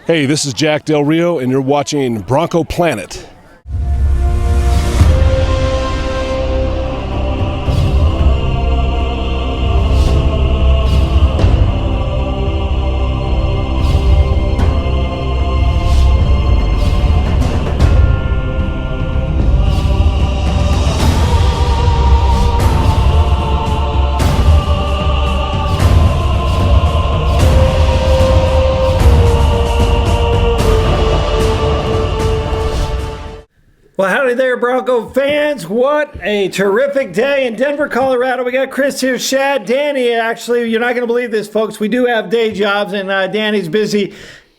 Hey, this is Jack Del Rio, and you're watching Bronco Planet. Well, howdy there, Bronco fans. What a terrific day in Denver, Colorado. We got Chris here, Shad, Danny. Actually, you're not going to believe this, folks. We do have day jobs, and Danny's busy,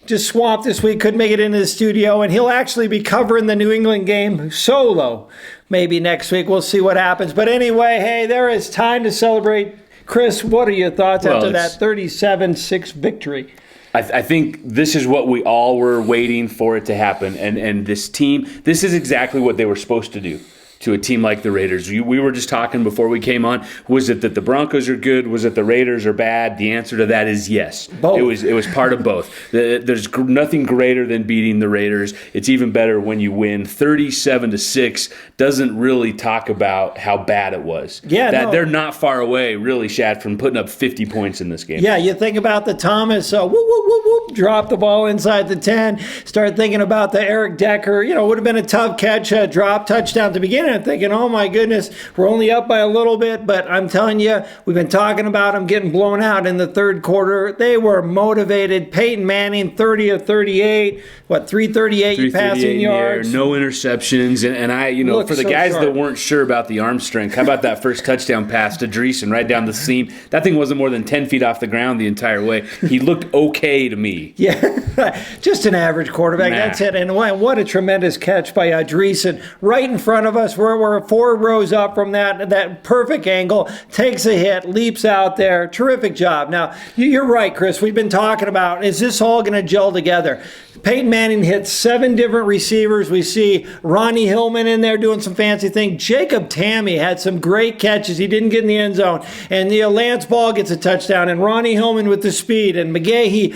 just swamped this week, couldn't make it into the studio, and he'll actually be covering the New England game solo maybe next week. We'll see what happens. But anyway, hey, there is time to celebrate. Chris, what are your thoughts after that 37-6 victory? I think this is what we all were waiting for it to happen. And this team, this is exactly what they were supposed to do to a team like the Raiders. We were just talking before we came on. Was it that the Broncos are good? Was it the Raiders are bad? The answer to that is yes. Both. It was part of both. There's nothing greater than beating the Raiders. It's even better when you win. 37-6 doesn't really talk about how bad it was. Yeah, they're not far away, really, Shad, from putting up 50 points in this game. Yeah, you think about the Thomas, whoop, whoop, whoop, whoop, drop the ball inside the 10. Start thinking about the Eric Decker. Would have been a tough catch, drop, touchdown at the beginning. I'm thinking, oh my goodness, we're only up by a little bit, but I'm telling you, we've been talking about them getting blown out in the third quarter. They were motivated. Peyton Manning, 30 of 38, 338 passing yards. No interceptions, and I, for the guys that weren't sure about the arm strength, how about that first touchdown pass to Dreesen right down the seam? That thing wasn't more than 10 feet off the ground the entire way. He looked okay to me. Yeah, just an average quarterback. That's it. And what a tremendous catch by Dreesen right in front of us. We're 4 rows up from that perfect angle, takes a hit, leaps out there. Terrific job. Now, you're right, Chris. We've been talking about, is this all going to gel together? Peyton Manning hit 7 different receivers. We see Ronnie Hillman in there doing some fancy things. Jacob Tammy had some great catches. He didn't get in the end zone. And Lance Ball gets a touchdown. And Ronnie Hillman with the speed. And McGahee,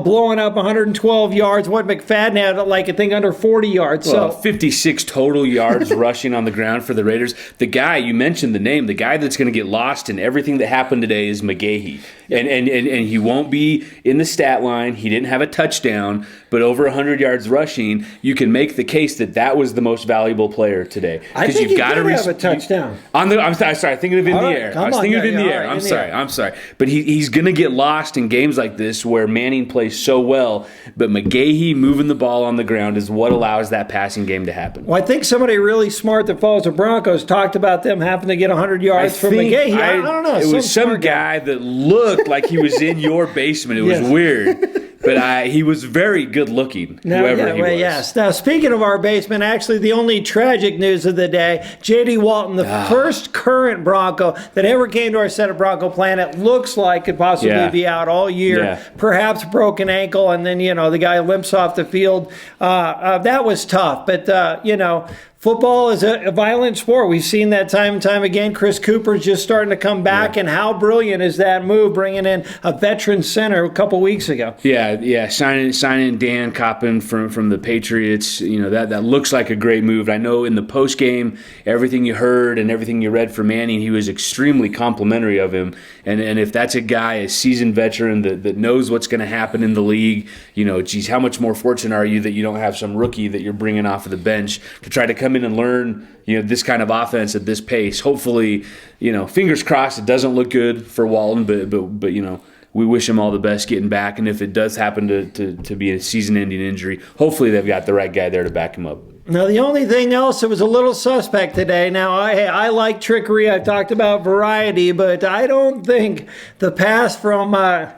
blowing up 112 yards. What McFadden had, I think, under 40 yards. Well, 56 total yards rushing on the ground for the Raiders. The guy, you mentioned the name, the guy that's going to get lost in everything that happened today is McGahee. And he won't be in the stat line. He didn't have a touchdown, but over 100 yards rushing, you can make the case that was the most valuable player today. I think he did have a touchdown. I'm sorry, thinking of in the air. I was thinking of in the air. I'm sorry. But he's going to get lost in games like this where Manning plays so well, but McGahee moving the ball on the ground is what allows that passing game to happen. Well, I think somebody really smart that follows the Broncos talked about them having to get 100 yards from McGahee. I don't know. It was some guy that looked like he was in your basement. It was weird. But he was very good looking, whoever he was. Yes. Now, speaking of our basement, actually the only tragic news of the day, J.D. Walton, the first current Bronco that ever came to our set of Bronco Planet, looks like could possibly be out all year. Yeah. Perhaps broken ankle, and then, the guy limps off the field. That was tough. But, football is a violent sport. We've seen that time and time again. Chris Cooper's just starting to come back, and how brilliant is that move, bringing in a veteran center a couple weeks ago? Yeah. Signing Dan Coppin from the Patriots. That looks like a great move. I know in the post game, everything you heard and everything you read from Manning, he was extremely complimentary of him. And if that's a guy, a seasoned veteran that knows what's going to happen in the league, geez, how much more fortunate are you that you don't have some rookie that you're bringing off of the bench to try to come in and learn, this kind of offense at this pace. Hopefully, fingers crossed it doesn't look good for Walton, but we wish him all the best getting back. And if it does happen to be a season-ending injury, hopefully they've got the right guy there to back him up. Now, the only thing else that was a little suspect today, now I like trickery, I've talked about variety, but I don't think the pass from, I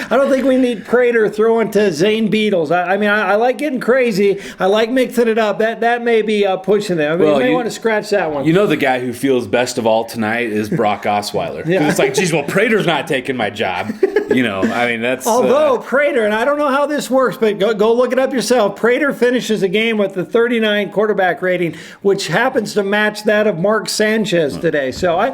don't think we need Prater throwing to Zane Beatles. I like getting crazy, I like mixing it up, that may be pushing it. You may want to scratch that one. The guy who feels best of all tonight is Brock Osweiler. Yeah. It's like, geez, Prater's not taking my job. I mean, that's... Although Prater, and I don't know how this works, but go look it up yourself. Prater finishes a game with the 39 quarterback rating, which happens to match that of Mark Sanchez today. So, I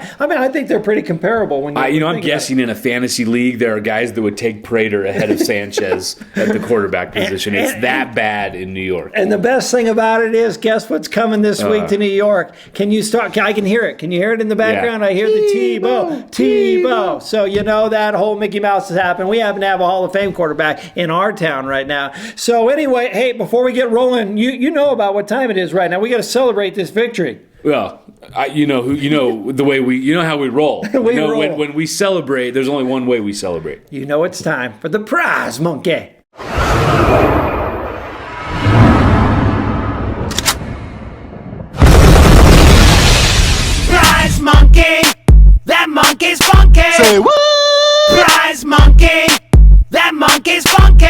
think they're pretty comparable. When I'm guessing in a fantasy league, there are guys that would take Prater ahead of Sanchez at the quarterback position. It's that bad in New York. And the best thing about it is, guess what's coming this week to New York? Can you start? I can hear it. Can you hear it in the background? Yeah. I hear the Tebow. So that whole Mickey Mouse has happened. We happen to have a Hall of Fame quarterback in our town right now. So anyway, hey, before we get rolling, you know about what time it is right now. We got to celebrate this victory. Well, the way we, how we roll. roll. When we celebrate, there's only one way we celebrate. It's time for the prize monkey. Prize monkey, that monkey's funky. Say what? Prize monkey, that monkey's funky.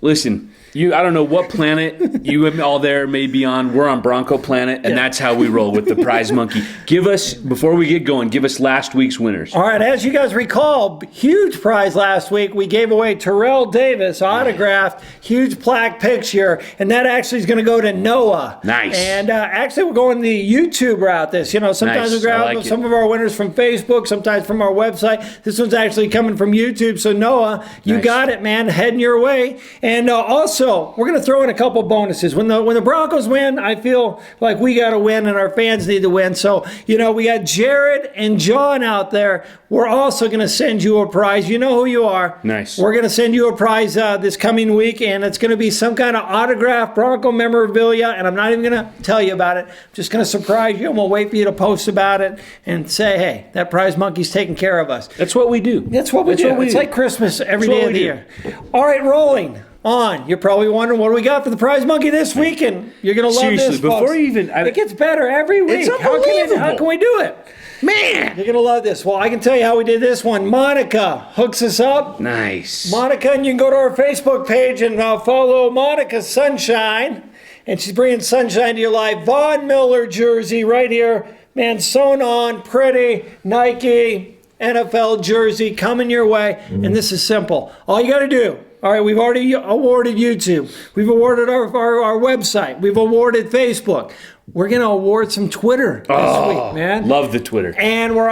Listen, I don't know what planet you all there may be on. We're on Bronco Planet, and that's how we roll with the prize monkey. Before we get going, give us last week's winners. All right, as you guys recall, huge prize last week. We gave away Terrell Davis, autographed, huge plaque picture, and that actually is going to go to Noah. Nice. And actually, we're going the YouTube route. Sometimes Nice. we grab some of our winners from Facebook, sometimes from our website. This one's actually coming from YouTube. So Noah, you got it, man, heading your way. And also, we're going to throw in a couple bonuses. When the Broncos win, I feel like we got to win and our fans need to win. So, we got Jared and John out there. We're also going to send you a prize. You know who you are. Nice. We're going to send you a prize this coming week, and it's going to be some kind of autographed Bronco memorabilia, and I'm not even going to tell you about it. I'm just going to surprise you, and we'll wait for you to post about it and say, hey, that prize monkey's taking care of us. That's what we do. That's what we do. It's like Christmas every day of the year. All right, rolling on. You're probably wondering what do we got for the prize monkey this week, and you're going to love Seriously, this, before folks. you even... It gets better every week. It's unbelievable. How can we do it? Man! You're going to love this. Well, I can tell you how we did this one. Monica hooks us up. Nice. Monica, and you can go to our Facebook page and follow Monica Sunshine. And she's bringing sunshine to your life. Von Miller jersey right here. Man, sewn on, pretty, Nike, NFL jersey coming your way. And this is simple. All you got to do. All right, we've already awarded YouTube. We've awarded our website. We've awarded Facebook. We're going to award some Twitter this week, man. Love the Twitter. And we're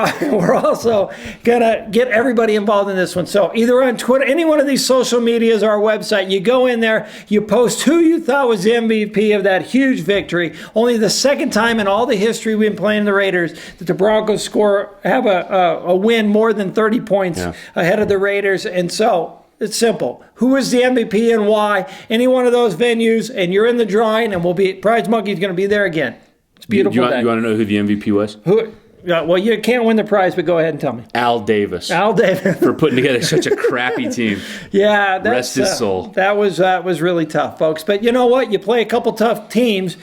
also going to get everybody involved in this one. So either on Twitter, any one of these social medias or our website, you go in there, you post who you thought was the MVP of that huge victory. Only the second time in all the history we've been playing the Raiders that the Broncos have a win more than 30 points ahead of the Raiders. And so... it's simple. Who is the MVP and why? Any one of those venues, and you're in the drawing, and Prize Monkey's going to be there again. It's a beautiful. You want to know who the MVP was? Well, you can't win the prize, but go ahead and tell me. Al Davis. Al Davis. For putting together such a crappy team. Yeah. Rest his soul. That was really tough, folks. But you know what? You play a couple tough teams.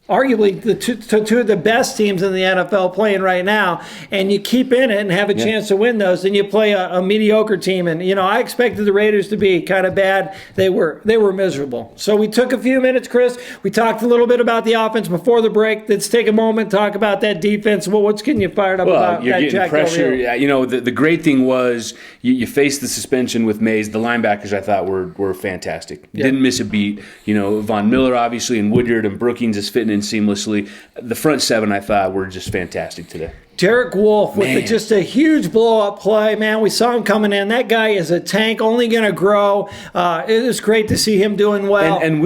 Arguably the two of the best teams in the NFL playing right now, and you keep in it and have a chance to win those, then you play a mediocre team. And I expected the Raiders to be kind of bad. They were miserable. So we took a few minutes, Chris. We talked a little bit about the offense before the break. Let's take a moment, talk about that defense. Well, what's getting you fired up about you're that getting Jack pressure. Del Rio? The great thing was you faced the suspension with Mays. The linebackers I thought were fantastic. Didn't miss a beat. Von Miller obviously, and Woodyard and Brookings is fitting in seamlessly. The front seven, I thought, were just fantastic today. Derek Wolfe with just a huge blow-up play, man. We saw him coming in. That guy is a tank, only going to grow. It was great to see him doing well. And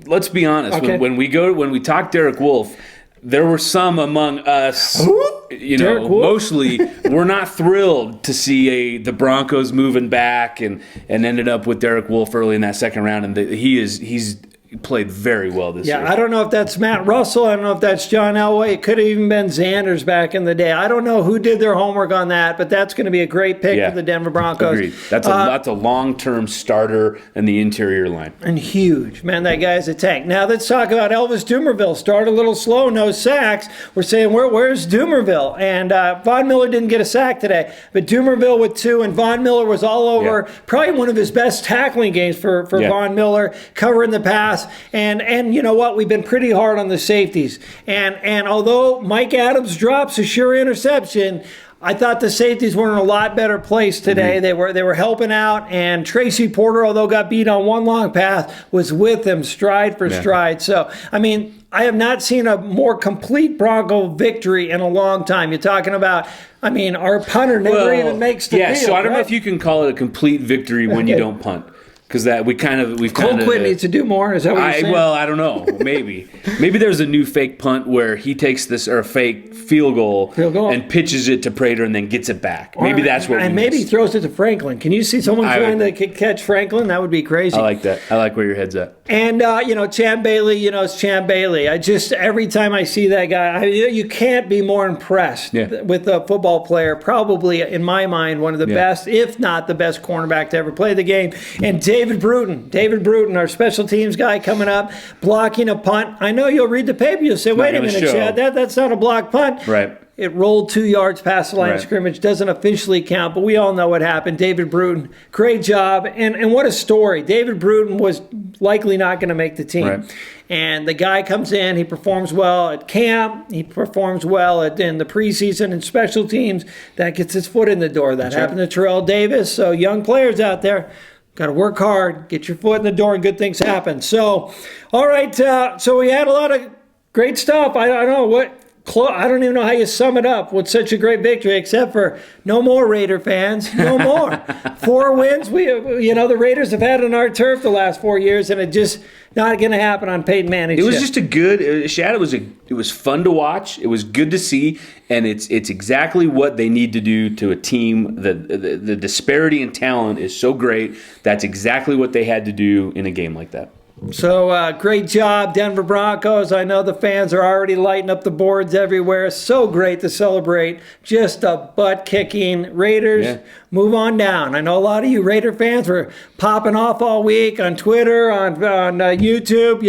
let's be honest, when we talk Derek Wolfe, there were some among us, mostly we're not thrilled to see the Broncos moving back and ended up with Derek Wolfe early in that second round, and he's played very well this year. Yeah, I don't know if that's Matt Russell. I don't know if that's John Elway. It could have even been Xanders back in the day. I don't know who did their homework on that, but that's going to be a great pick for the Denver Broncos. Agreed. That's a long-term starter in the interior line. And huge. Man, that guy's a tank. Now let's talk about Elvis Dumervil. Start a little slow, no sacks. We're saying, where's Dumervil? And Von Miller didn't get a sack today, but Dumervil with 2, and Von Miller was all over. Probably one of his best tackling games for Von Miller, covering the pass. And you know what? We've been pretty hard on the safeties. And although Mike Adams drops a sure interception, I thought the safeties were in a lot better place today. They were helping out, and Tracy Porter, although got beat on one long pass, was with them stride for stride. So, I mean, I have not seen a more complete Bronco victory in a long time. You're talking about, I mean, our punter never even makes the field. So I don't know if you can call it a complete victory when you don't punt. Because that we've kind of Colquitt needs to do more. Is that what you're saying? Well, I don't know. Maybe there's a new fake punt where he takes this or a fake field goal and pitches it to Prater and then gets it back. Maybe that's what. And maybe he throws it to Franklin. Can you see someone trying to catch Franklin? That would be crazy. I like that. I like where your head's at. And Champ Bailey. It's Champ Bailey. I just every time I see that guy, you can't be more impressed with a football player. Probably in my mind, one of the best, if not the best, cornerback to ever play the game. And David Bruton, our special teams guy, coming up, blocking a punt. I know you'll read the paper. You'll say, wait a minute, Chad, that's not a block punt. Right. It rolled 2 yards past the line of scrimmage. Doesn't officially count, but we all know what happened. David Bruton, great job. And what a story. David Bruton was likely not going to make the team. Right. And the guy comes in, he performs well at camp, he performs well in the preseason and special teams. That gets his foot in the door. That happened to Terrell Davis. So young players out there, got to work hard, get your foot in the door, and good things happen. So, all right, so we had a lot of great stuff. I don't know I don't even know how you sum it up with such a great victory, except for no more Raider fans, no more. 4 wins. The Raiders have had on our turf the last 4 years, and it just not going to happen on Peyton Manning's It was ship. just a good Shad. It was fun to watch. It was good to see, and it's exactly what they need to do to a team. The disparity in talent is so great. That's exactly what they had to do in a game like that. So great job, Denver Broncos. I know the fans are already lighting up the boards everywhere. So great to celebrate. Just a butt-kicking. Raiders, move on down. I know a lot of you Raider fans were popping off all week on Twitter, on YouTube.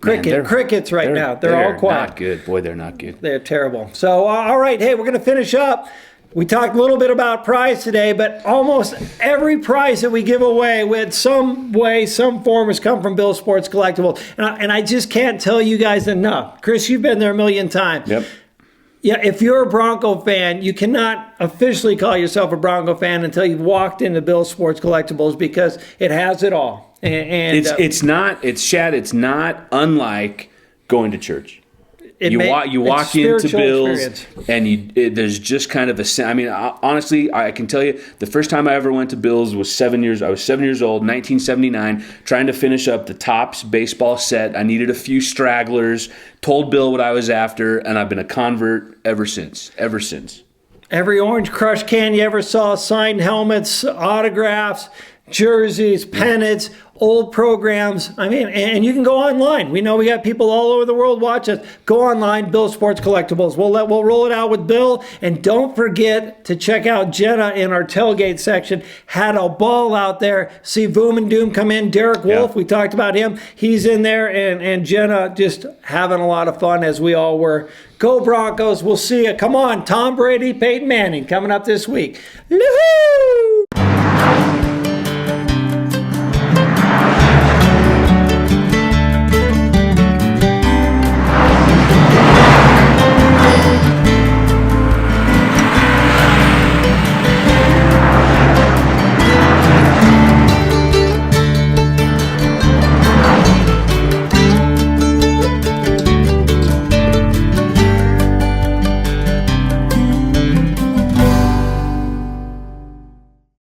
Crickets right now. They're all quiet. Not good. Boy, they're not good. They're terrible. So, all right, hey, we're going to finish up. We talked a little bit about prize today, but almost every prize that we give away with some way, some form has come from Bill Sports Collectibles. And I just can't tell you guys enough. Chris, you've been there a million times. Yep. Yeah, if you're a Bronco fan, you cannot officially call yourself a Bronco fan until you've walked into Bill Sports Collectibles because it has it all. And it's not unlike going to church. You walk into Bill's and there's just kind of a. I mean, honestly, I can tell you the first time I ever went to Bill's was 7 years. I was 7 years old, 1979, trying to finish up the Topps baseball set. I needed a few stragglers. Told Bill what I was after, and I've been a convert ever since. Every Orange Crush can you ever saw, signed helmets, autographs, jerseys, pennants, old programs. I mean, and you can go online. We know we got people all over the world watch us. Go online, Bill Sports Collectibles. We'll roll it out with Bill. And don't forget to check out Jenna in our tailgate section. Had a ball out there. See Voom and Doom come in. Derek Wolf, we talked about him. He's in there. And Jenna just having a lot of fun as we all were. Go Broncos. We'll see you. Come on, Tom Brady, Peyton Manning coming up this week. Woohoo!